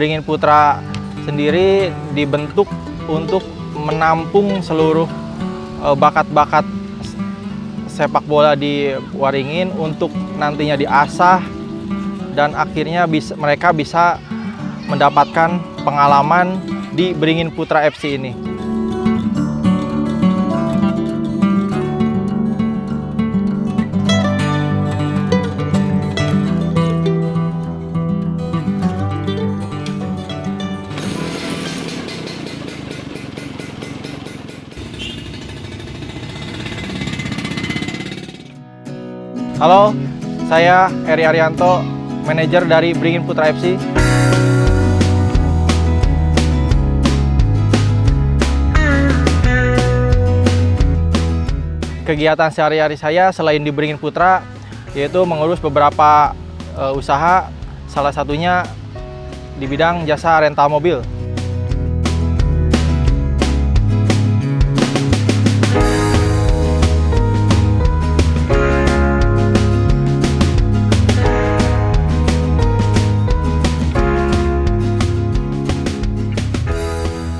Beringin Putra sendiri dibentuk untuk menampung seluruh bakat-bakat sepak bola di Waringin untuk nantinya diasah dan akhirnya mereka bisa mendapatkan pengalaman di Beringin Putra FC ini. Halo, saya Eri Arianto, manajer dari Beringin Putra FC. Kegiatan sehari-hari saya selain di Beringin Putra yaitu mengurus beberapa usaha, salah satunya di bidang jasa rental mobil.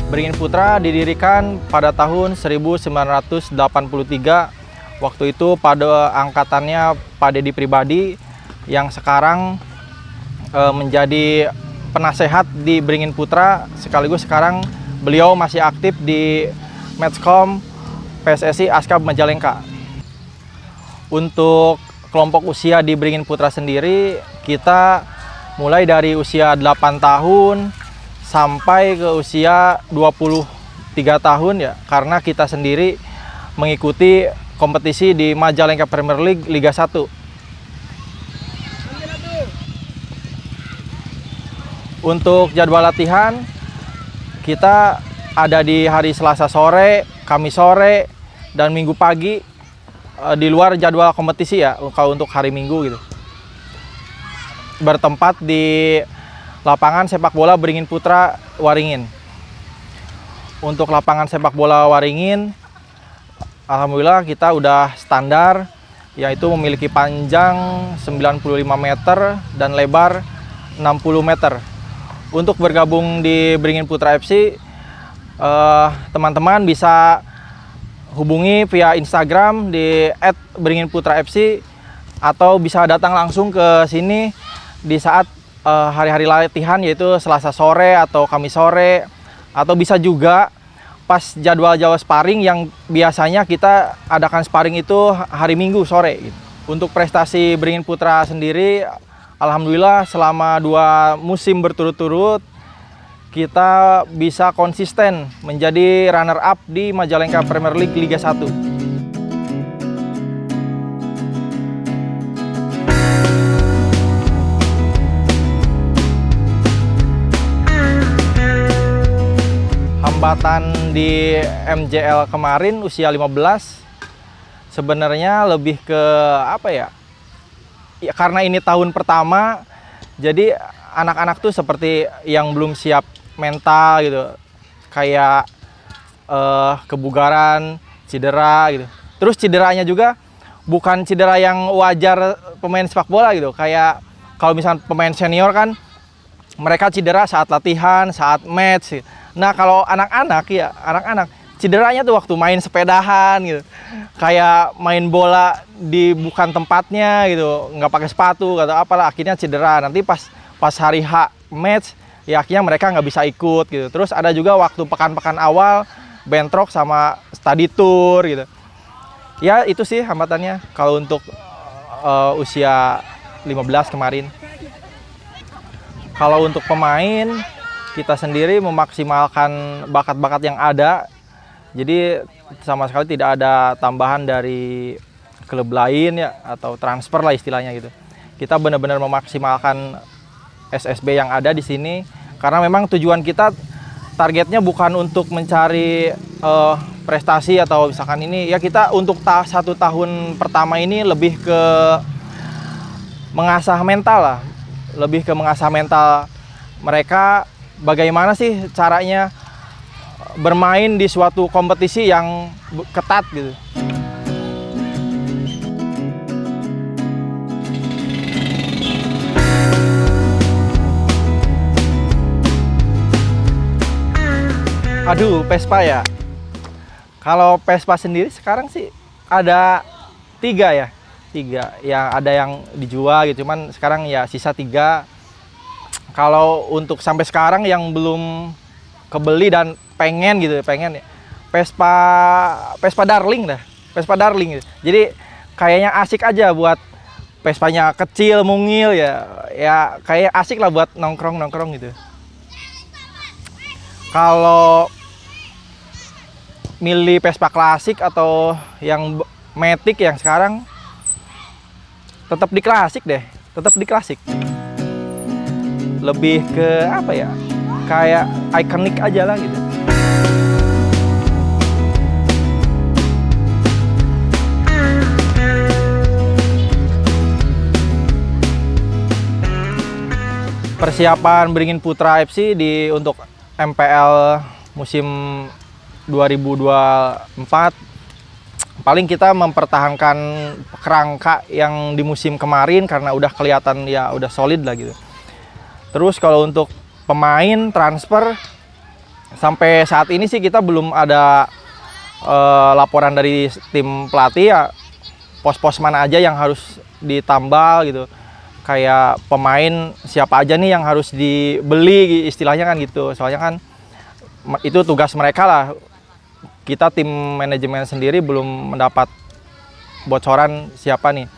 Beringin Putra didirikan pada tahun 1983. Waktu itu pada angkatannya Pak Dedi Pribadi yang sekarang menjadi penasehat di Beringin Putra, sekaligus sekarang beliau masih aktif di Matchcom PSSI Askab Majalengka. Untuk kelompok usia di Beringin Putra sendiri, kita mulai dari usia 8 tahun sampai ke usia 23 tahun ya, karena kita sendiri mengikuti kompetisi di Majalengka Premier League Liga 1. Untuk jadwal latihan, kita ada di hari Selasa sore, Kamis sore, dan Minggu pagi di luar jadwal kompetisi ya, kalau untuk hari Minggu gitu. Bertempat di lapangan sepak bola Beringin Putra Waringin. Untuk lapangan sepak bola Waringin, alhamdulillah kita udah standar, yaitu memiliki panjang 95 meter dan lebar 60 meter. Untuk bergabung di Beringin Putra FC, teman-teman bisa hubungi via Instagram di @beringinputrafc atau bisa datang langsung ke sini di saat hari-hari latihan, yaitu Selasa sore atau Kamis sore, atau bisa juga pas jadwal sparring yang biasanya kita adakan sparring itu hari Minggu sore gitu. Untuk prestasi Beringin Putra sendiri, alhamdulillah selama 2 musim berturut-turut kita bisa konsisten menjadi runner up di Majalengka Premier League Liga 1. Hambatan di MJL kemarin usia 15 sebenarnya lebih ke apa ya? Ya karena ini tahun pertama, jadi anak-anak tuh seperti yang belum siap mental gitu, kayak kebugaran, cedera gitu. Terus cederanya juga bukan cedera yang wajar pemain sepak bola gitu, kayak kalau misalnya pemain senior kan mereka cedera saat latihan, saat match gitu. Nah kalau anak-anak ya, anak-anak cederanya tuh waktu main sepedahan gitu, kayak main bola di bukan tempatnya gitu, nggak pakai sepatu atau apalah, akhirnya cedera. Nanti pas hari H match ya akhirnya mereka nggak bisa ikut gitu. Terus ada juga waktu pekan-pekan awal bentrok sama study tour gitu. Ya itu sih hambatannya kalau untuk usia 15 kemarin. Kalau untuk pemain, kita sendiri memaksimalkan bakat-bakat yang ada. Jadi sama sekali tidak ada tambahan dari klub lain ya, atau transfer lah istilahnya gitu. Kita benar-benar memaksimalkan SSB yang ada di sini, karena memang tujuan kita, targetnya bukan untuk mencari prestasi atau misalkan ini ya, kita untuk 1 tahun pertama ini lebih ke mengasah mental lah, lebih ke mengasah mental mereka, bagaimana sih caranya bermain di suatu kompetisi yang ketat gitu. Aduh, Vespa ya. Kalau Vespa sendiri sekarang sih ada 3 ya. 3. Ya ada yang dijual gitu, cuman sekarang ya sisa 3. Kalau untuk sampai sekarang yang belum kebeli dan pengen gitu, pengen ya. Vespa Darling dah. Vespa Darling gitu. Jadi kayaknya asik aja buat Vespanya kecil, mungil ya. Ya kayak asik lah buat nongkrong-nongkrong gitu. Kalau milih Vespa klasik atau yang Matic yang sekarang, tetap di klasik deh, tetap di klasik. Lebih ke apa ya, kayak ikonik aja lah gitu. Persiapan Beringin Putra FC untuk MPL musim 2024, paling kita mempertahankan kerangka yang di musim kemarin karena udah kelihatan ya udah solid lah gitu. Terus kalau untuk pemain transfer sampai saat ini sih kita belum ada laporan dari tim pelatih ya, pos-pos mana aja yang harus ditambal gitu. Kayak pemain siapa aja nih yang harus dibeli istilahnya kan gitu. Soalnya kan itu tugas mereka lah. Kita tim manajemen sendiri belum mendapat bocoran siapa nih.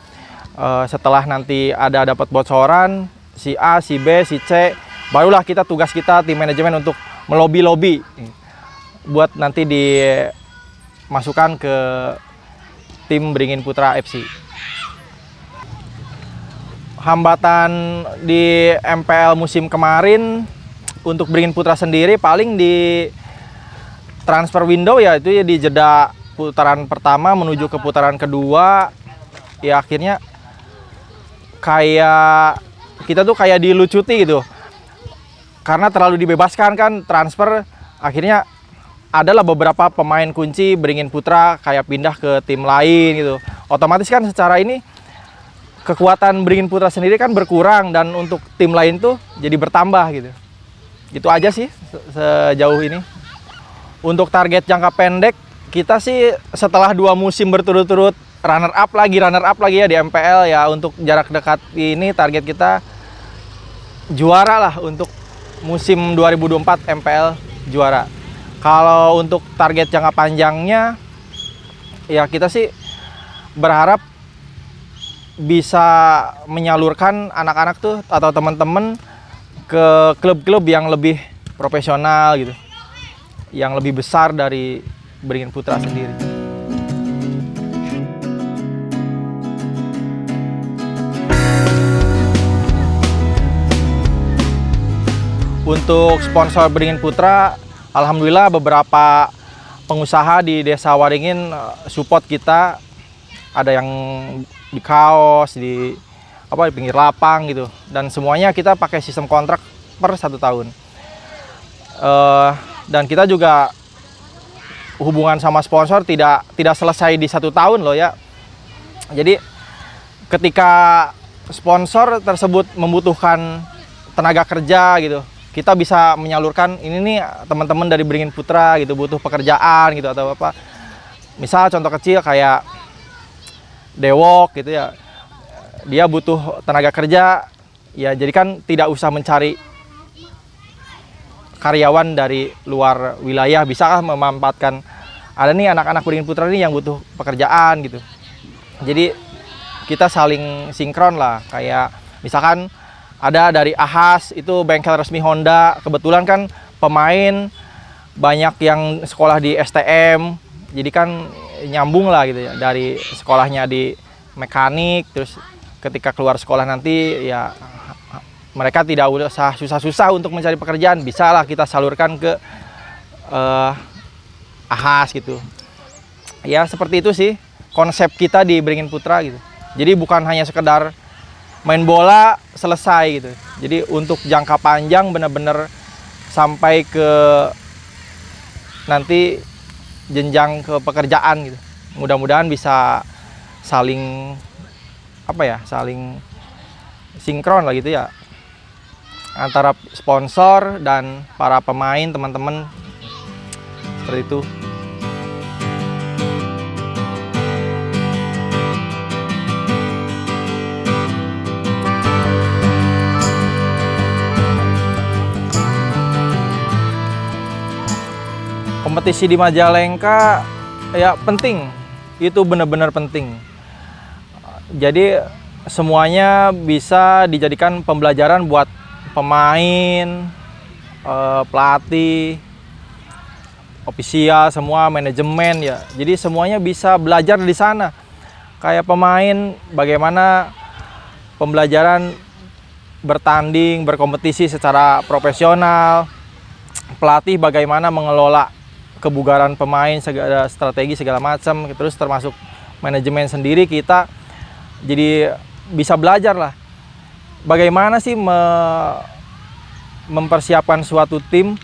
Setelah nanti ada dapat bocoran si A, si B, si C, barulah tugas kita tim manajemen untuk melobi-lobi buat nanti dimasukkan ke tim Beringin Putra FC. Hambatan di MPL musim kemarin untuk Beringin Putra sendiri paling di transfer window ya, itu ya di jeda putaran pertama menuju ke putaran kedua ya, akhirnya kayak kita tuh kayak dilucuti gitu karena terlalu dibebaskan kan transfer. Akhirnya adalah beberapa pemain kunci Beringin Putra kayak pindah ke tim lain gitu. Otomatis kan secara ini kekuatan Beringin Putra sendiri kan berkurang dan untuk tim lain tuh jadi bertambah gitu. Gitu aja sih sejauh ini. Untuk target jangka pendek kita sih setelah 2 musim berturut-turut runner up lagi ya di MPL ya, untuk jarak dekat ini target kita juara lah untuk musim 2024 MPL juara. Kalau untuk target jangka panjangnya ya kita sih berharap bisa menyalurkan anak-anak tuh atau teman-teman ke klub-klub yang lebih profesional gitu, yang lebih besar dari Beringin Putra sendiri. Untuk sponsor Beringin Putra, alhamdulillah beberapa pengusaha di Desa Waringin support kita. Ada yang di kaos, di pinggir lapang gitu, dan semuanya kita pakai sistem kontrak per 1 tahun. Dan kita juga hubungan sama sponsor tidak selesai di 1 tahun loh ya. Jadi ketika sponsor tersebut membutuhkan tenaga kerja gitu, kita bisa menyalurkan ini nih teman-teman dari Beringin Putra gitu butuh pekerjaan gitu atau apa. Misal contoh kecil kayak Dewok gitu ya, dia butuh tenaga kerja ya, jadi kan tidak usah mencari karyawan dari luar wilayah, bisa memanfaatkan ada nih anak-anak Beringin Putra ini yang butuh pekerjaan gitu. Jadi kita saling sinkron lah, kayak misalkan ada dari Ahas, itu bengkel resmi Honda, kebetulan kan pemain banyak yang sekolah di STM, jadi kan nyambung lah gitu ya, dari sekolahnya di mekanik, terus ketika keluar sekolah nanti ya mereka tidak usah susah-susah untuk mencari pekerjaan, bisa lah kita salurkan ke Ahas gitu. Ya seperti itu sih konsep kita di Beringin Putra gitu. Jadi bukan hanya sekedar main bola selesai gitu. Jadi untuk jangka panjang benar-benar sampai ke nanti jenjang ke pekerjaan gitu. Mudah-mudahan bisa saling saling sinkron lah gitu ya, antara sponsor dan para pemain, teman-teman seperti itu. Kompetisi di Majalengka ya penting, itu benar-benar penting. Jadi semuanya bisa dijadikan pembelajaran buat pemain, pelatih, ofisial, semua manajemen ya. Jadi semuanya bisa belajar di sana. Kayak pemain bagaimana pembelajaran bertanding, berkompetisi secara profesional. Pelatih bagaimana mengelola kebugaran pemain, segala strategi segala macam, terus termasuk manajemen sendiri kita jadi bisa belajar lah bagaimana sih mempersiapkan suatu tim,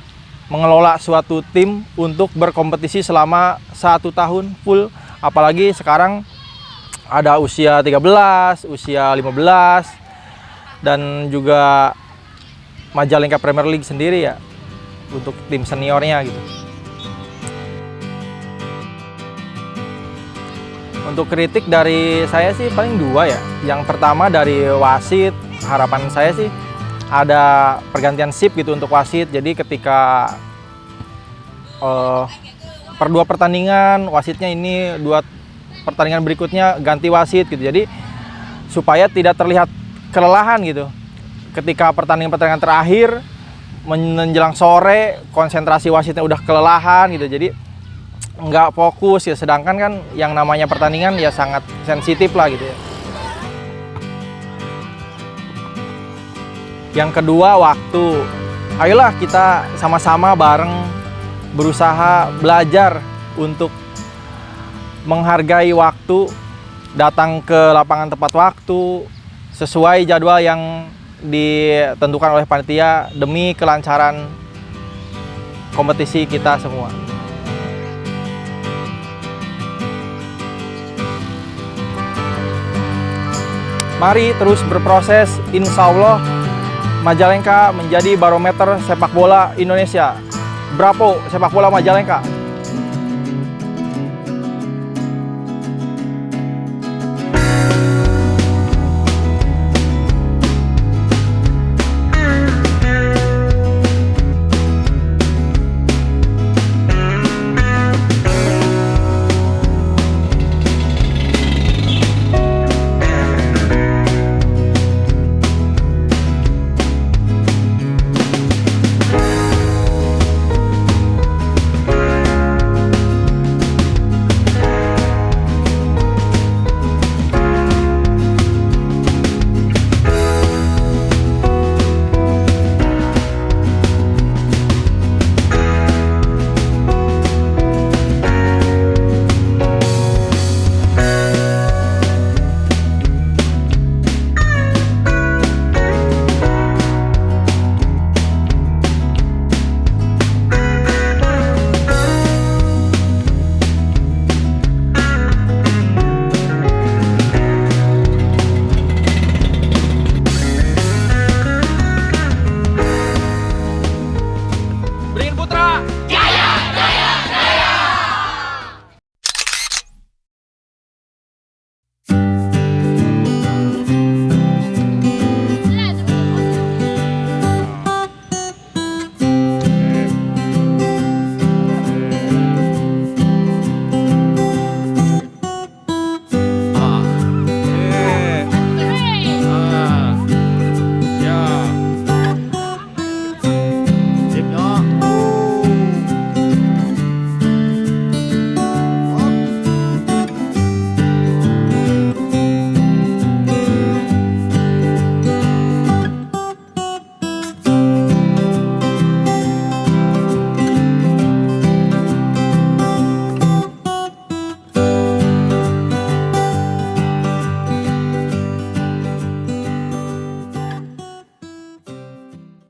mengelola suatu tim untuk berkompetisi selama 1 tahun full, apalagi sekarang ada usia 13, usia 15 dan juga Majalengka Premier League sendiri ya untuk tim seniornya gitu. Untuk kritik dari saya sih paling 2 ya. Yang pertama dari wasit, harapan saya sih ada pergantian shift gitu untuk wasit. Jadi ketika per 2 pertandingan wasitnya ini 2 pertandingan berikutnya ganti wasit gitu. Jadi supaya tidak terlihat kelelahan gitu. Ketika pertandingan terakhir menjelang sore konsentrasi wasitnya udah kelelahan gitu. Jadi nggak fokus ya, sedangkan kan yang namanya pertandingan ya sangat sensitif lah gitu ya. Yang kedua waktu, ayolah kita sama-sama bareng berusaha belajar untuk menghargai waktu, datang ke lapangan tepat waktu sesuai jadwal yang ditentukan oleh panitia demi kelancaran kompetisi kita semua. Mari terus berproses, insya Allah Majalengka menjadi barometer sepak bola Indonesia. Bravo sepak bola Majalengka.